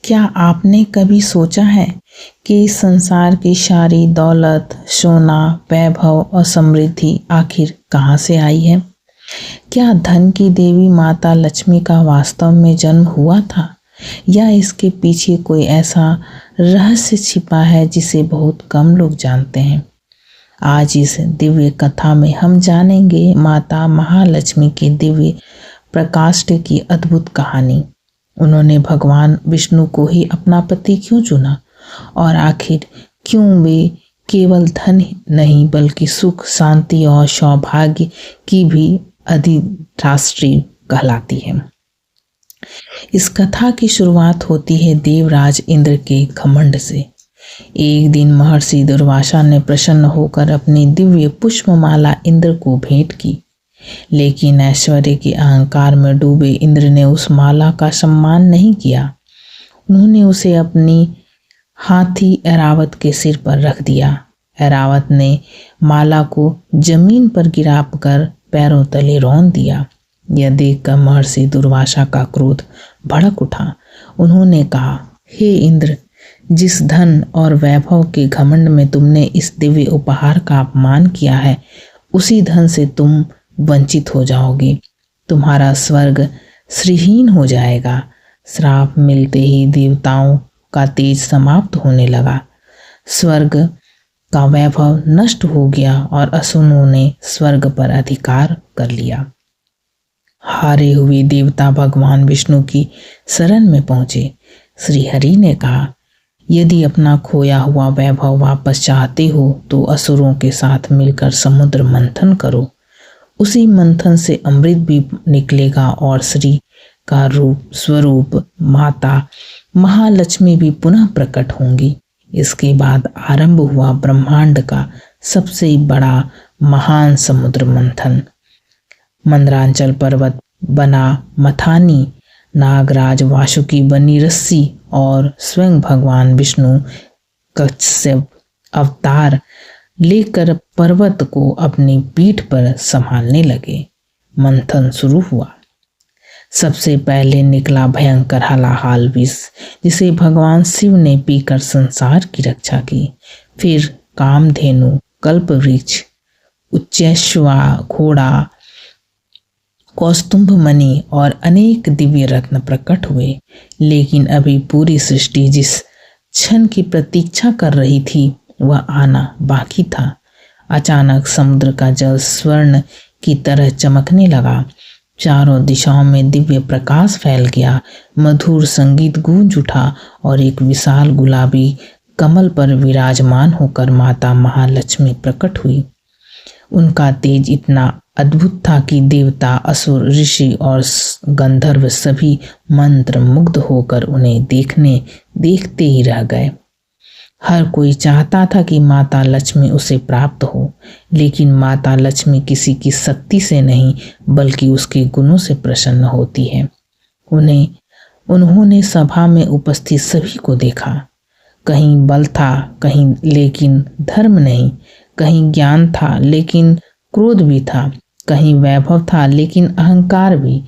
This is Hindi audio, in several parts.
क्या आपने कभी सोचा है कि इस संसार की सारी दौलत, सोना, वैभव और समृद्धि आखिर कहाँ से आई है? क्या धन की देवी माता लक्ष्मी का वास्तव में जन्म हुआ था, या इसके पीछे कोई ऐसा रहस्य छिपा है जिसे बहुत कम लोग जानते हैं? आज इस दिव्य कथा में हम जानेंगे माता महालक्ष्मी की दिव्य प्रकाष्ठ की अद्भुत कहानी। उन्होंने भगवान विष्णु को ही अपना पति क्यों चुना, और आखिर क्यों वे केवल धन नहीं बल्कि सुख, शांति और सौभाग्य की भी अधिष्ठात्री कहलाती है। इस कथा की शुरुआत होती है देवराज इंद्र के घमंड से। एक दिन महर्षि दुर्वासा ने प्रसन्न होकर अपनी दिव्य पुष्पमाला इंद्र को भेंट की, लेकिन ऐश्वर्य के अहंकार में डूबे इंद्र ने उस माला का सम्मान नहीं किया। उन्होंने उसे अपनी हाथी ऐरावत के सिर पर रख दिया। ऐरावत ने माला को जमीन पर गिराकर पैरों तले रौंद दिया। यह देखकर महर्षि दुर्वासा का क्रोध भड़क उठा। उन्होंने कहा, हे इंद्र, जिस धन और वैभव के घमंड में तुमने इस दिव्य उपहार का अपमान किया है, उसी धन से तुम वंचित हो जाओगे। तुम्हारा स्वर्ग श्रीहीन हो जाएगा। श्राप मिलते ही देवताओं का तेज समाप्त होने लगा। स्वर्ग का वैभव नष्ट हो गया और असुरों ने स्वर्ग पर अधिकार कर लिया। हारे हुए देवता भगवान विष्णु की शरण में पहुंचे। श्री हरि ने कहा, यदि अपना खोया हुआ वैभव वापस चाहते हो तो असुरों के साथ मिलकर समुद्र मंथन करो। उसी मंथन से अमृत भी निकलेगा और श्री का स्वरूप माता महालक्ष्मी भी पुनः प्रकट होंगी। इसके बाद आरंभ हुआ ब्रह्मांड का सबसे बड़ा महान समुद्र मंथन। मंदरांचल पर्वत बना मथानी, नागराज वासुकी बनी रस्सी और स्वयं भगवान विष्णु कच्छप अवतार लेकर पर्वत को अपनी पीठ पर संभालने लगे। मंथन शुरू हुआ। सबसे पहले निकला भयंकर हलाहल विष, जिसे भगवान शिव ने पीकर संसार की रक्षा की। फिर कामधेनु, कल्पवृक्ष, उच्चैश्वा घोड़ा, कौस्तुभ मणि और अनेक दिव्य रत्न प्रकट हुए। लेकिन अभी पूरी सृष्टि जिस क्षण की प्रतीक्षा कर रही थी वह आना बाकी था। अचानक समुद्र का जल स्वर्ण की तरह चमकने लगा। चारों दिशाओं में दिव्य प्रकाश फैल गया। मधुर संगीत गूंज उठा और एक विशाल गुलाबी कमल पर विराजमान होकर माता महालक्ष्मी प्रकट हुई। उनका तेज इतना अद्भुत था कि देवता, असुर, ऋषि और गंधर्व सभी मंत्र मुग्ध होकर उन्हें देखते ही रह गए। हर कोई चाहता था कि माता लक्ष्मी उसे प्राप्त हो, लेकिन माता लक्ष्मी किसी की शक्ति से नहीं बल्कि उसके गुणों से प्रसन्न होती है। उन्होंने सभा में उपस्थित सभी को देखा। कहीं बल था, कहीं लेकिन धर्म नहीं, कहीं ज्ञान था लेकिन क्रोध भी था, कहीं वैभव था लेकिन अहंकार भी।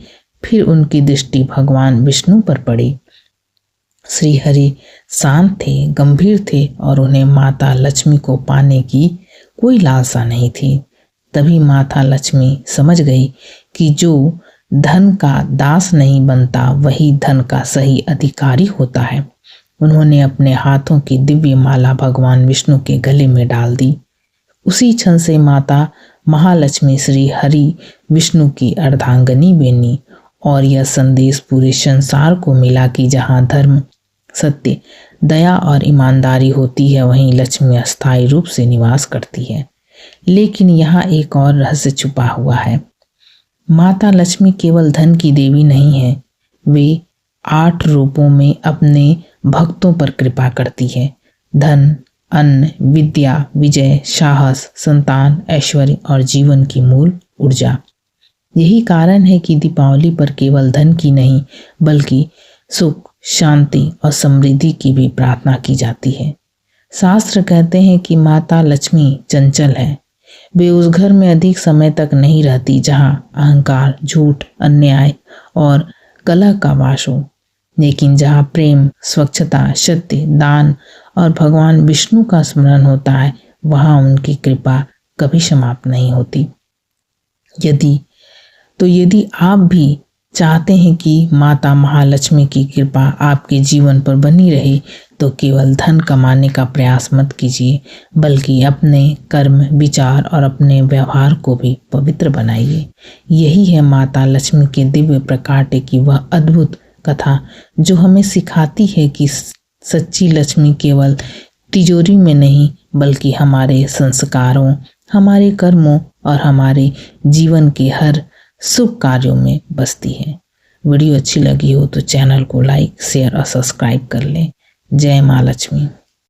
फिर उनकी दृष्टि भगवान विष्णु पर पड़ी। श्री हरि शांत थे, गंभीर थे और उन्हें माता लक्ष्मी को पाने की कोई लालसा नहीं थी। तभी माता लक्ष्मी समझ गई कि जो धन का दास नहीं बनता वही धन का सही अधिकारी होता है। उन्होंने अपने हाथों की दिव्य माला भगवान विष्णु के गले में डाल दी। उसी क्षण से माता महालक्ष्मी श्री हरि विष्णु की अर्धांगिनी बनी और यह संदेश पूरे संसार को मिला कि जहाँ धर्म, सत्य, दया और ईमानदारी होती है वहीं लक्ष्मी अस्थायी रूप से निवास करती है। लेकिन यहाँ एक और रहस्य छुपा हुआ है। माता लक्ष्मी केवल धन की देवी नहीं है, वे 8 रूपों में अपने भक्तों पर कृपा करती है। धन, अन्न, विद्या, विजय, साहस, संतान, ऐश्वर्य और जीवन की मूल ऊर्जा। यही कारण है कि दीपावली पर केवल धन की नहीं बल्कि सुख, शांति और समृद्धि की भी प्रार्थना की जाती है। शास्त्र कहते हैं कि माता लक्ष्मी चंचल है। वे उस घर में अधिक समय तक नहीं रहती जहाँ अहंकार, झूठ, अन्याय और कलह का वास हो। लेकिन जहाँ प्रेम, स्वच्छता, सत्य, दान और भगवान विष्णु का स्मरण होता है, वहाँ उनकी कृपा कभी समाप्त नहीं होती। यदि आप भी चाहते हैं कि माता महालक्ष्मी की कृपा आपके जीवन पर बनी रहे, तो केवल धन कमाने का प्रयास मत कीजिए, बल्कि अपने कर्म, विचार और अपने व्यवहार को भी पवित्र बनाइए। यही है माता लक्ष्मी के दिव्य प्रकाटे की वह अद्भुत कथा जो हमें सिखाती है कि सच्ची लक्ष्मी केवल तिजोरी में नहीं, बल्कि हमारे संस्कारों, हमारे कर्मों और हमारे जीवन के हर शुभ कार्यों में बसती है। वीडियो अच्छी लगी हो तो चैनल को लाइक, शेयर और सब्सक्राइब कर लें। जय माँ लक्ष्मी।